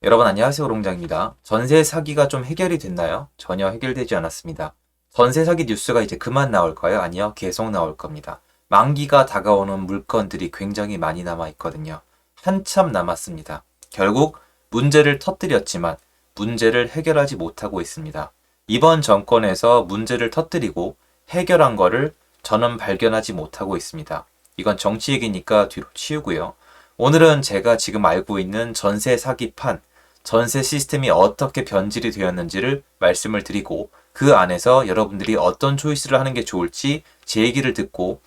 여러분 안녕하세요. 오롱장입니다. 전세 사기가 좀 해결이 됐나요? 전혀 해결되지 않았습니다. 전세 사기 뉴스가 이제 그만 나올까요? 아니요. 계속 나올 겁니다. 만기가 다가오는 물건들이 굉장히 많이 남아 있거든요. 한참 남았습니다. 결국 문제를 터뜨렸지만 문제를 해결하지 못하고 있습니다. 이번 정권에서 문제를 터뜨리고 해결한 거를 저는 발견하지 못하고 있습니다. 이건 정치 얘기니까 뒤로 치우고요. 오늘은 제가 지금 알고 있는 전세 사기판, 전세 시스템이 어떻게 변질이 되었는지를 말씀을 드리고 그 안에서 여러분들이 어떤 초이스를 하는 게 좋을지 제 얘기를 듣고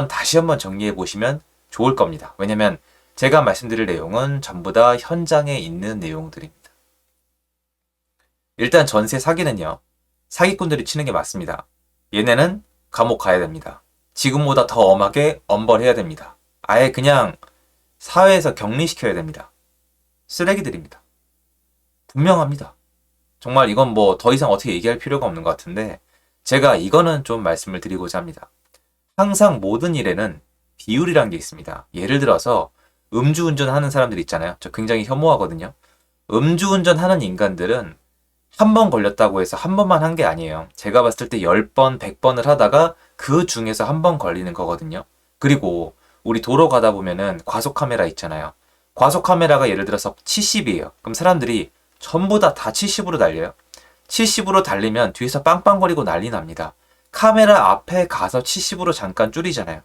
다시 한번 정리해 보시면 좋을 겁니다. 왜냐면 제가 말씀드릴 내용은 전부 다 현장에 있는 내용들입니다. 일단 전세 사기는요. 사기꾼들이 치는 게 맞습니다. 얘네는 감옥 가야 됩니다. 지금보다 더 엄하게 엄벌해야 됩니다. 아예 그냥 사회에서 격리시켜야 됩니다. 쓰레기들입니다. 분명합니다. 정말 이건 뭐 더 이상 어떻게 얘기할 필요가 없는 것 같은데 제가 이거는 좀 말씀을 드리고자 합니다. 항상 모든 일에는 비율이란 게 있습니다. 예를 들어서 음주운전 하는 사람들 있잖아요. 저 굉장히 혐오하거든요. 음주운전 하는 인간들은 한 번 걸렸다고 해서 한 번만 한 게 아니에요. 제가 봤을 때 10번, 100번을 하다가 그 중에서 한 번 걸리는 거거든요. 그리고 우리 도로 가다 보면은 과속 카메라 있잖아요. 과속 카메라가 예를 들어서 70이에요. 그럼 사람들이 전부 다 70으로 달려요. 70으로 달리면 뒤에서 빵빵거리고 난리 납니다. 카메라 앞에 가서 70으로 잠깐 줄이잖아요.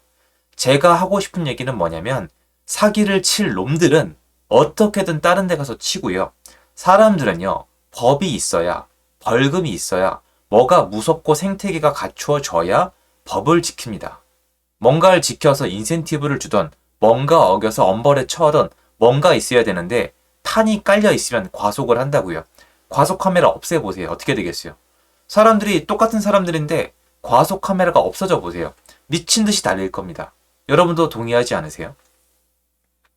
제가 하고 싶은 얘기는 뭐냐면 사기를 칠 놈들은 어떻게든 다른 데 가서 치고요. 사람들은요. 법이 있어야, 벌금이 있어야, 뭐가 무섭고 생태계가 갖추어져야 법을 지킵니다. 뭔가를 지켜서 인센티브를 주던, 뭔가 어겨서 엄벌에 처하던 뭔가 있어야 되는데 판이 깔려 있으면 과속을 한다고요. 과속 카메라 없애보세요. 어떻게 되겠어요? 사람들이 똑같은 사람들인데 과속 카메라가 없어져 보세요. 미친 듯이 달릴 겁니다. 여러분도 동의하지 않으세요?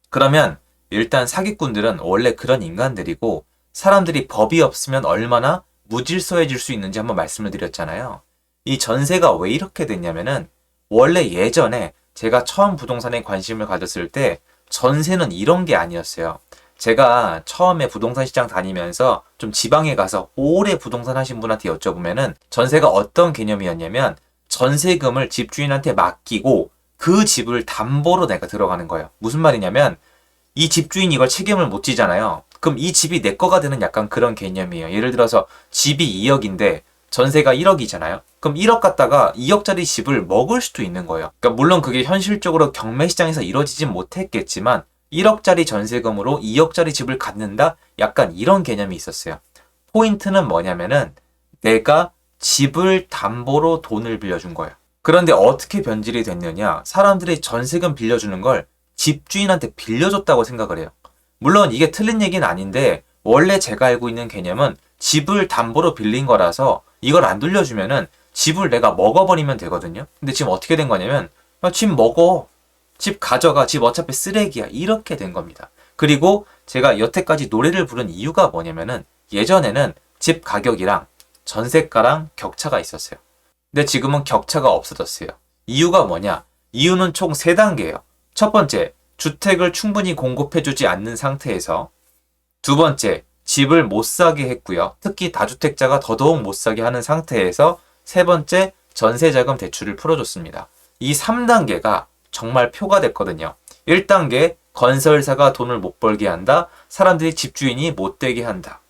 그러면 일단 사기꾼들은 원래 그런 인간들이고 사람들이 법이 없으면 얼마나 무질서해질 수 있는지 한번 말씀을 드렸잖아요. 이 전세가 왜 이렇게 됐냐면은 원래 예전에 제가 처음 부동산에 관심을 가졌을 때 전세는 이런 게 아니었어요. 제가 처음에 부동산 시장 다니면서 좀 지방에 가서 오래 부동산 하신 분한테 여쭤보면은 전세가 어떤 개념이었냐면 전세금을 집주인한테 맡기고 그 집을 담보로 내가 들어가는 거예요. 무슨 말이냐면 이 집주인이 이걸 책임을 못 지잖아요. 그럼 이 집이 내 거가 되는 약간 그런 개념이에요. 예를 들어서 집이 2억인데 전세가 1억이잖아요. 그럼 1억 갖다가 2억짜리 집을 먹을 수도 있는 거예요. 그러니까 물론 그게 현실적으로 경매시장에서 이루어지진 못했겠지만 1억짜리 전세금으로 2억짜리 집을 갖는다? 약간 이런 개념이 있었어요. 포인트는 뭐냐면은 내가 집을 담보로 돈을 빌려준 거예요. 그런데 어떻게 변질이 됐느냐? 사람들이 전세금 빌려주는 걸 집주인한테 빌려줬다고 생각을 해요. 물론 이게 틀린 얘기는 아닌데 원래 제가 알고 있는 개념은 집을 담보로 빌린 거라서 이걸 안 돌려주면은 집을 내가 먹어버리면 되거든요. 근데 지금 어떻게 된 거냐면 집 먹어. 집 가져가. 집 어차피 쓰레기야. 이렇게 된 겁니다. 그리고 제가 여태까지 노래를 부른 이유가 뭐냐면은 예전에는 집 가격이랑 전세가랑 격차가 있었어요. 근데 지금은 격차가 없어졌어요. 이유가 뭐냐? 이유는 총 3단계예요. 첫 번째, 주택을 충분히 공급해주지 않는 상태에서 두 번째, 집을 못 사게 했고요. 특히 다주택자가 더더욱 못 사게 하는 상태에서 세 번째, 전세자금 대출을 풀어줬습니다. 이 3단계가 정말 표가 됐거든요. 1단계, 건설사가 돈을 못 벌게 한다. 사람들이 집주인이 못 되게 한다.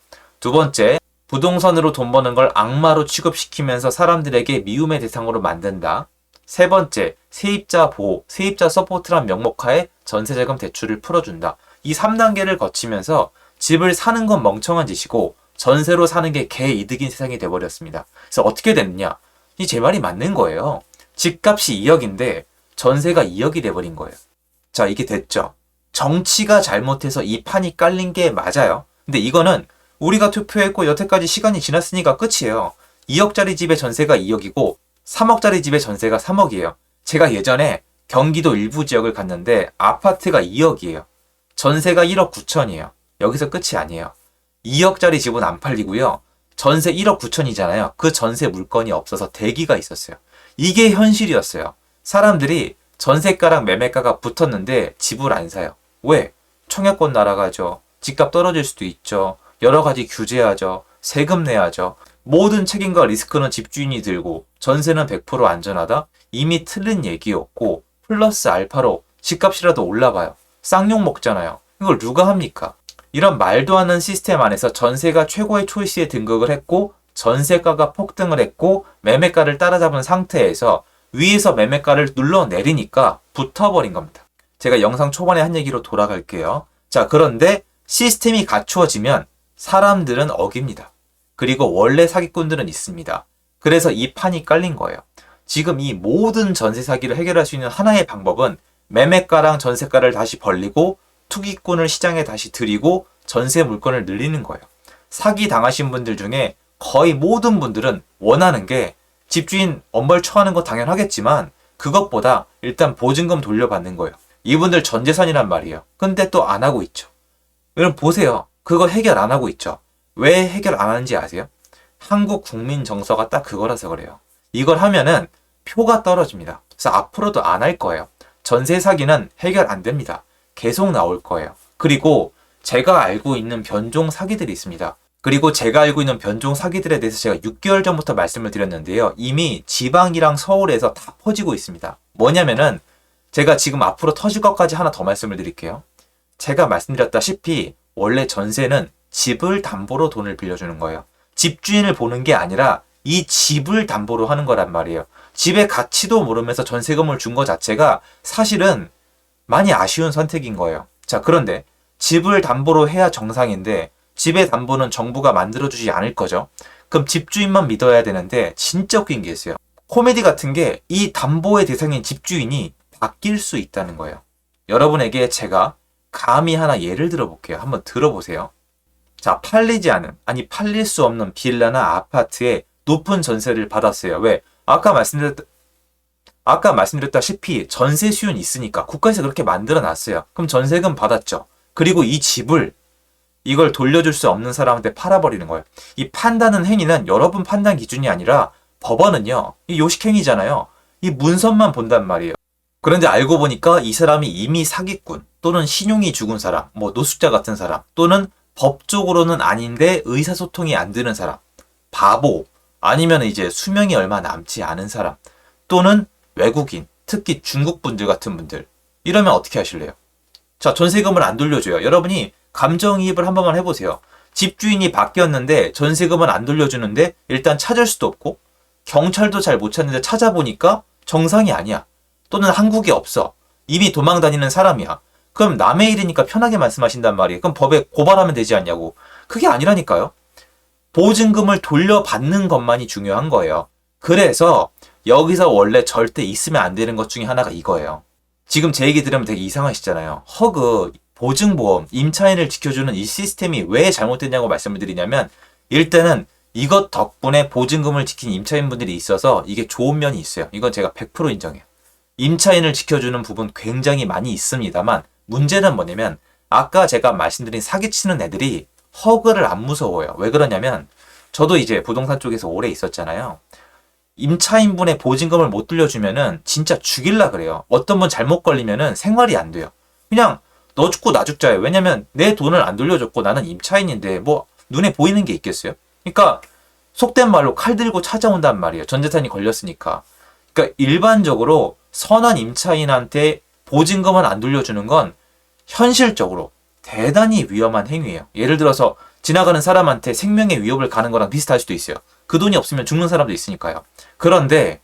두 번째, 부동산으로 돈 버는 걸 악마로 취급시키면서 사람들에게 미움의 대상으로 만든다. 세 번째, 세입자 보호, 세입자 서포트란 명목하에 전세자금 대출을 풀어준다. 이 3단계를 거치면서 집을 사는 건 멍청한 짓이고 전세로 사는 게 개이득인 세상이 돼버렸습니다. 그래서 어떻게 됐느냐? 이 제 말이 맞는 거예요. 집값이 2억인데 전세가 2억이 돼버린 거예요. 자, 이게 됐죠? 정치가 잘못해서 이 판이 깔린 게 맞아요. 근데 이거는 우리가 투표했고 여태까지 시간이 지났으니까 끝이에요. 2억짜리 집의 전세가 2억이고 3억짜리 집의 전세가 3억이에요. 제가 예전에 경기도 일부 지역을 갔는데 아파트가 2억이에요. 전세가 1억 9천이에요. 여기서 끝이 아니에요. 2억짜리 집은 안 팔리고요. 전세 1억 9천이잖아요. 그 전세 물건이 없어서 대기가 있었어요. 이게 현실이었어요. 사람들이 전세가랑 매매가가 붙었는데 집을 안 사요. 왜? 청약권 날아가죠. 집값 떨어질 수도 있죠. 여러 가지 규제하죠. 세금 내야죠. 모든 책임과 리스크는 집주인이 들고 전세는 100% 안전하다? 이미 틀린 얘기였고 플러스 알파로 집값이라도 올라봐요. 쌍욕 먹잖아요. 이걸 누가 합니까? 이런 말도 안 되는 시스템 안에서 전세가 최고의 초이스에 등극을 했고 전세가가 폭등을 했고 매매가를 따라잡은 상태에서 위에서 매매가를 눌러내리니까 붙어버린 겁니다. 제가 영상 초반에 한 얘기로 돌아갈게요. 자, 그런데 시스템이 갖추어지면 사람들은 어깁니다. 그리고 원래 사기꾼들은 있습니다. 그래서 이 판이 깔린 거예요. 지금 이 모든 전세 사기를 해결할 수 있는 하나의 방법은 매매가랑 전세가를 다시 벌리고 투기꾼을 시장에 다시 들이고 전세 물건을 늘리는 거예요. 사기 당하신 분들 중에 거의 모든 분들은 원하는 게 집주인 엄벌 처하는 거 당연하겠지만 그것보다 일단 보증금 돌려받는 거예요. 이분들 전 재산이란 말이에요. 근데 또 안 하고 있죠. 여러분 보세요. 그거 해결 안 하고 있죠. 왜 해결 안 하는지 아세요? 한국 국민 정서가 딱 그거라서 그래요. 이걸 하면은 표가 떨어집니다. 그래서 앞으로도 안 할 거예요. 전세 사기는 해결 안 됩니다. 계속 나올 거예요. 그리고 제가 알고 있는 변종 사기들이 있습니다. 그리고 제가 알고 있는 변종 사기들에 대해서 제가 6개월 전부터 말씀을 드렸는데요. 이미 지방이랑 서울에서 다 퍼지고 있습니다. 뭐냐면은 제가 지금 앞으로 터질 것까지 하나 더 말씀을 드릴게요. 제가 말씀드렸다시피 원래 전세는 집을 담보로 돈을 빌려주는 거예요. 집주인을 보는 게 아니라 이 집을 담보로 하는 거란 말이에요. 집의 가치도 모르면서 전세금을 준 거 자체가 사실은 많이 아쉬운 선택인 거예요. 자, 그런데 집을 담보로 해야 정상인데 집의 담보는 정부가 만들어주지 않을 거죠. 그럼 집주인만 믿어야 되는데 진짜 웃긴 게 있어요. 코미디 같은 게 이 담보의 대상인 집주인이 바뀔 수 있다는 거예요. 여러분에게 제가 감히 하나 예를 들어볼게요. 한번 들어보세요. 자, 팔릴 수 없는 빌라나 아파트에 높은 전세를 받았어요. 왜? 아까 말씀드렸다시피 전세 수요는 있으니까 국가에서 그렇게 만들어 놨어요. 그럼 전세금 받았죠. 그리고 이 집을 이걸 돌려줄 수 없는 사람한테 팔아버리는 거예요. 이 판다는 행위는 여러분 판단 기준이 아니라 법원은요. 이 요식행위잖아요. 이 문서만 본단 말이에요. 그런데 알고 보니까 이 사람이 이미 사기꾼 또는 신용이 죽은 사람, 뭐 노숙자 같은 사람 또는 법적으로는 아닌데 의사소통이 안 되는 사람, 바보 아니면 이제 수명이 얼마 남지 않은 사람 또는 외국인, 특히 중국 분들 같은 분들 이러면 어떻게 하실래요? 자, 전세금을 안 돌려줘요. 여러분이 감정이입을 한 번만 해보세요. 집주인이 바뀌었는데 전세금은 안 돌려주는데 일단 찾을 수도 없고 경찰도 잘 못 찾는데 찾아보니까 정상이 아니야. 또는 한국에 없어. 이미 도망 다니는 사람이야. 그럼 남의 일이니까 편하게 말씀하신단 말이에요. 그럼 법에 고발하면 되지 않냐고. 그게 아니라니까요. 보증금을 돌려받는 것만이 중요한 거예요. 그래서 여기서 원래 절대 있으면 안 되는 것 중에 하나가 이거예요. 지금 제 얘기 들으면 되게 이상하시잖아요. 허그, 보증보험, 임차인을 지켜주는 이 시스템이 왜 잘못됐냐고 말씀을 드리냐면 일단은 이것 덕분에 보증금을 지킨 임차인분들이 있어서 이게 좋은 면이 있어요. 이건 제가 100% 인정해요. 임차인을 지켜주는 부분 굉장히 많이 있습니다만 문제는 뭐냐면 아까 제가 말씀드린 사기치는 애들이 허그를 안 무서워요. 왜 그러냐면 저도 이제 부동산 쪽에서 오래 있었잖아요. 임차인분의 보증금을 못 돌려주면은 진짜 죽일라 그래요. 어떤 분 잘못 걸리면은 생활이 안 돼요. 그냥 너 죽고 나 죽자예요. 왜냐면 내 돈을 안 돌려줬고 나는 임차인인데 뭐 눈에 보이는 게 있겠어요? 그러니까 속된 말로 칼 들고 찾아온단 말이에요. 전 재산이 걸렸으니까. 그러니까 일반적으로 선한 임차인한테 보증금을 안 돌려주는 건 현실적으로 대단히 위험한 행위예요. 예를 들어서 지나가는 사람한테 생명의 위협을 가는 거랑 비슷할 수도 있어요. 그 돈이 없으면 죽는 사람도 있으니까요. 그런데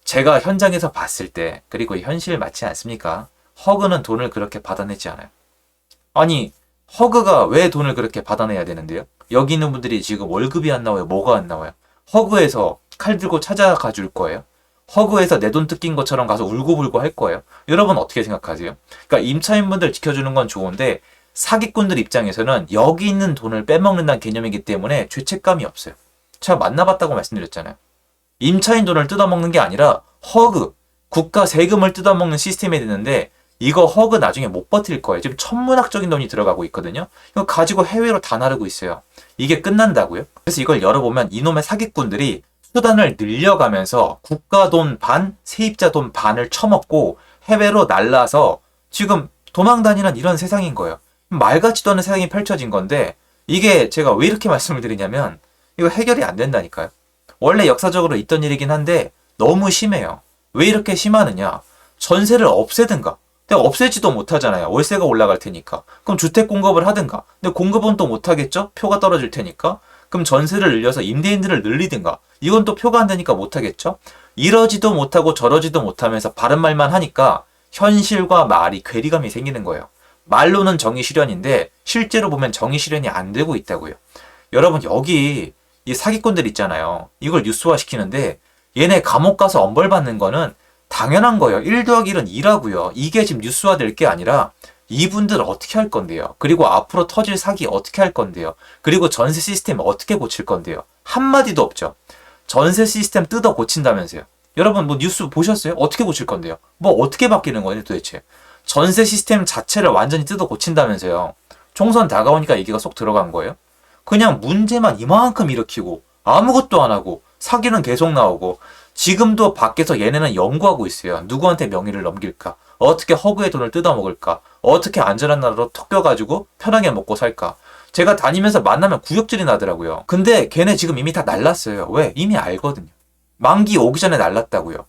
제가 현장에서 봤을 때 그리고 현실 맞지 않습니까? 허그는 돈을 그렇게 받아내지 않아요. 아니 허그가 왜 돈을 그렇게 받아내야 되는데요? 여기 있는 분들이 지금 월급이 안 나와요. 뭐가 안 나와요? 허그에서 칼 들고 찾아가 줄 거예요? 허그에서 내 돈 뜯긴 것처럼 가서 울고불고 할 거예요? 여러분 어떻게 생각하세요? 그러니까 임차인분들 지켜주는 건 좋은데 사기꾼들 입장에서는 여기 있는 돈을 빼먹는다는 개념이기 때문에 죄책감이 없어요. 제가 만나봤다고 말씀드렸잖아요. 임차인 돈을 뜯어먹는 게 아니라 허그, 국가 세금을 뜯어먹는 시스템이 되는데 이거 허그 나중에 못 버틸 거예요. 지금 천문학적인 돈이 들어가고 있거든요. 이거 가지고 해외로 다 나르고 있어요. 이게 끝난다고요? 그래서 이걸 열어보면 이놈의 사기꾼들이 수단을 늘려가면서 국가 돈 반, 세입자 돈 반을 처먹고 해외로 날라서 지금 도망다니는 이런 세상인 거예요. 말 같지도 않은 세상이 펼쳐진 건데 이게 제가 왜 이렇게 말씀을 드리냐면 이거 해결이 안 된다니까요. 원래 역사적으로 있던 일이긴 한데 너무 심해요. 왜 이렇게 심하느냐? 전세를 없애든가. 내가 없애지도 못하잖아요. 월세가 올라갈 테니까. 그럼 주택 공급을 하든가. 근데 공급은 또 못하겠죠? 표가 떨어질 테니까. 그럼 전세를 늘려서 임대인들을 늘리든가. 이건 또 표가 안 되니까 못하겠죠? 이러지도 못하고 저러지도 못하면서 바른 말만 하니까 현실과 말이 괴리감이 생기는 거예요. 말로는 정의 실현인데 실제로 보면 정의 실현이 안 되고 있다고요. 여러분 여기 이 사기꾼들 있잖아요. 이걸 뉴스화 시키는데 얘네 감옥 가서 엄벌 받는 거는 당연한 거예요. 1 더하기 1은 2라고요. 이게 지금 뉴스화 될 게 아니라 이분들 어떻게 할 건데요. 그리고 앞으로 터질 사기 어떻게 할 건데요. 그리고 전세 시스템 어떻게 고칠 건데요. 한마디도 없죠. 전세 시스템 뜯어 고친다면서요. 여러분 뭐 뉴스 보셨어요? 어떻게 고칠 건데요. 뭐 어떻게 바뀌는 거예요 도대체. 전세 시스템 자체를 완전히 뜯어 고친다면서요. 총선 다가오니까 얘기가 쏙 들어간 거예요. 그냥 문제만 이만큼 일으키고 아무것도 안 하고 사기는 계속 나오고 지금도 밖에서 얘네는 연구하고 있어요. 누구한테 명의를 넘길까? 어떻게 허구의 돈을 뜯어먹을까? 어떻게 안전한 나라로 턱 껴가지고 편하게 먹고 살까? 제가 다니면서 만나면 구역질이 나더라고요. 근데 걔네 지금 이미 다 날랐어요. 왜? 이미 알거든요. 만기 오기 전에 날랐다고요.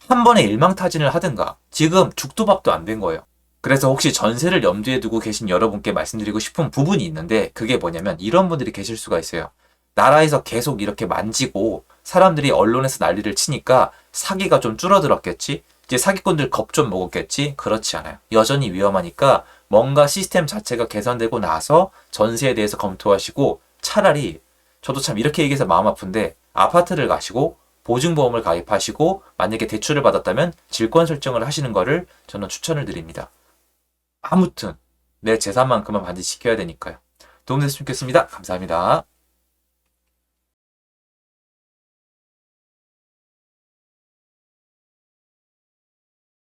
한 번에 일망타진을 하든가. 지금 죽도 밥도 안 된 거예요. 그래서 혹시 전세를 염두에 두고 계신 여러분께 말씀드리고 싶은 부분이 있는데 그게 뭐냐면 이런 분들이 계실 수가 있어요. 나라에서 계속 이렇게 만지고 사람들이 언론에서 난리를 치니까 사기가 좀 줄어들었겠지? 이제 사기꾼들 겁 좀 먹었겠지? 그렇지 않아요. 여전히 위험하니까 뭔가 시스템 자체가 개선되고 나서 전세에 대해서 검토하시고 차라리 저도 참 이렇게 얘기해서 마음 아픈데 아파트를 가시고 보증보험을 가입하시고 만약에 대출을 받았다면 질권 설정을 하시는 거를 저는 추천을 드립니다. 아무튼 내 재산만큼은 반드시 지켜야 되니까요. 도움됐으면 좋겠습니다. 감사합니다.